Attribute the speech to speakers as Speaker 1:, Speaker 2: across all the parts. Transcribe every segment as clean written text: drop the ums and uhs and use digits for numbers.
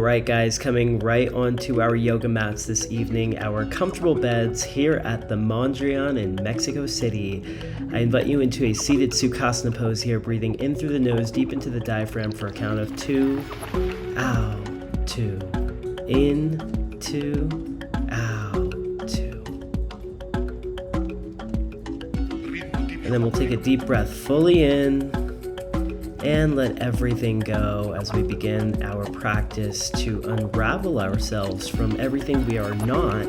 Speaker 1: Alright guys, coming right onto our yoga mats this evening, our comfortable beds here at the Mondrian in Mexico City. I invite you into a seated Sukhasana pose here, breathing in through the nose, deep into the diaphragm for a count of 2, out, 2, in, 2, out, 2. And then we'll take a deep breath fully in and let everything go as we begin our practice to unravel ourselves from everything we are not,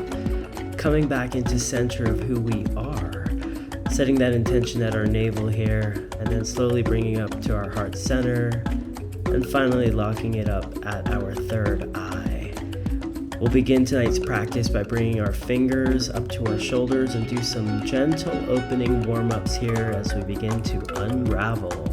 Speaker 1: coming back into center of who we are, setting that intention at our navel here, and then slowly bringing up to our heart center, and finally locking it up at our third eye. We'll begin tonight's practice by bringing our fingers up to our shoulders and do some gentle opening warm-ups here as we begin to unravel.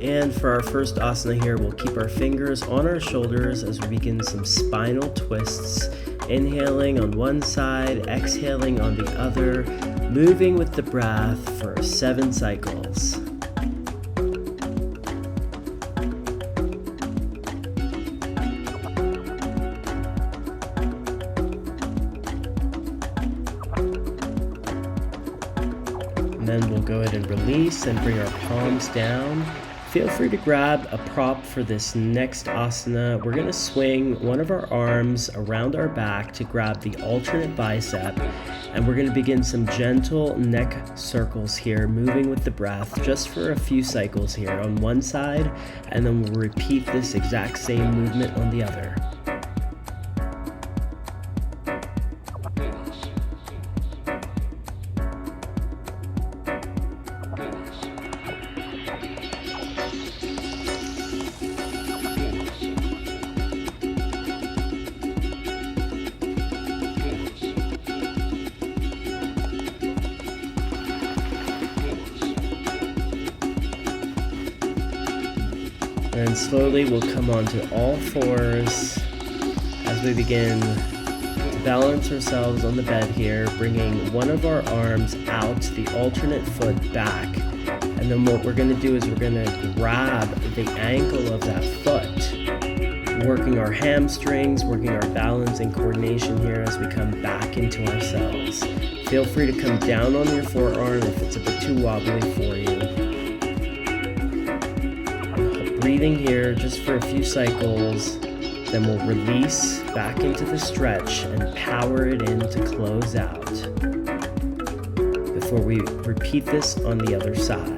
Speaker 1: And for our first asana here, we'll keep our fingers on our shoulders as we begin some spinal twists, inhaling on one side, exhaling on the other, moving with the breath for 7 cycles. And then we'll go ahead and release and bring our palms down. Feel free to grab a prop for this next asana. We're going to swing one of our arms around our back to grab the alternate bicep, and we're going to begin some gentle neck circles here, moving with the breath just for a few cycles here on one side, and then we'll repeat this exact same movement on the other. And slowly we'll come onto all fours as we begin to balance ourselves on the bed here, bringing one of our arms out, the alternate foot back. And then what we're going to do is we're going to grab the ankle of that foot, working our hamstrings, working our balance and coordination here as we come back into ourselves. Feel free to come down on your forearm if it's a bit too wobbly for you. Breathing here just for a few cycles, then we'll release back into the stretch and power it in to close out before we repeat this on the other side.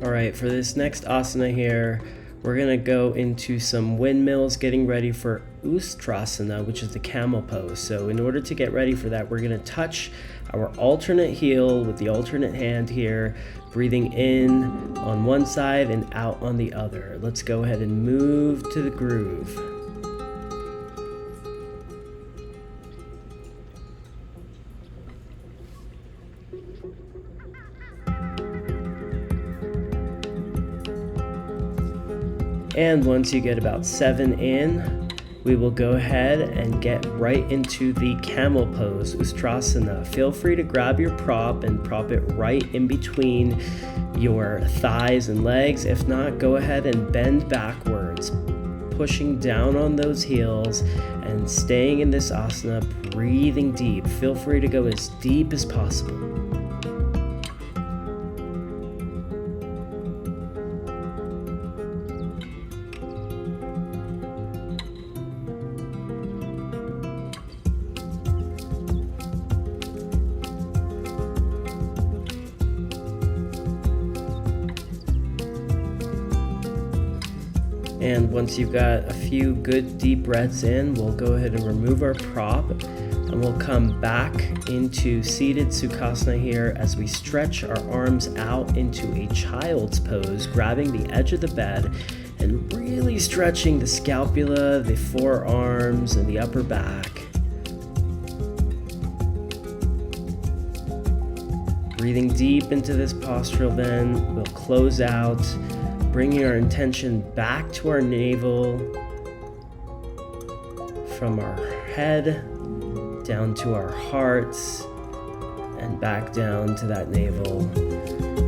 Speaker 1: Alright, for this next asana here, we're going to go into some windmills, getting ready for Ustrasana, which is the camel pose. So in order to get ready for that, we're going to touch our alternate heel with the alternate hand here, breathing in on one side and out on the other. Let's go ahead and move to the groove. And once you get about 7 in, we will go ahead and get right into the camel pose, Ustrasana. Feel free to grab your prop and prop it right in between your thighs and legs. If not, go ahead and bend backwards, pushing down on those heels and staying in this asana, breathing deep. Feel free to go as deep as possible. And once you've got a few good deep breaths in, we'll go ahead and remove our prop and we'll come back into seated Sukhasana here as we stretch our arms out into a child's pose, grabbing the edge of the bed and really stretching the scapula, the forearms, and the upper back. Breathing deep into this postural then, we'll close out, bringing our intention back to our navel, from our head down to our hearts, and back down to that navel.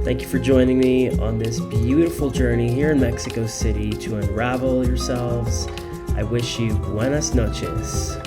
Speaker 1: Thank you for joining me on this beautiful journey here in Mexico City to unravel yourselves. I wish you buenas noches.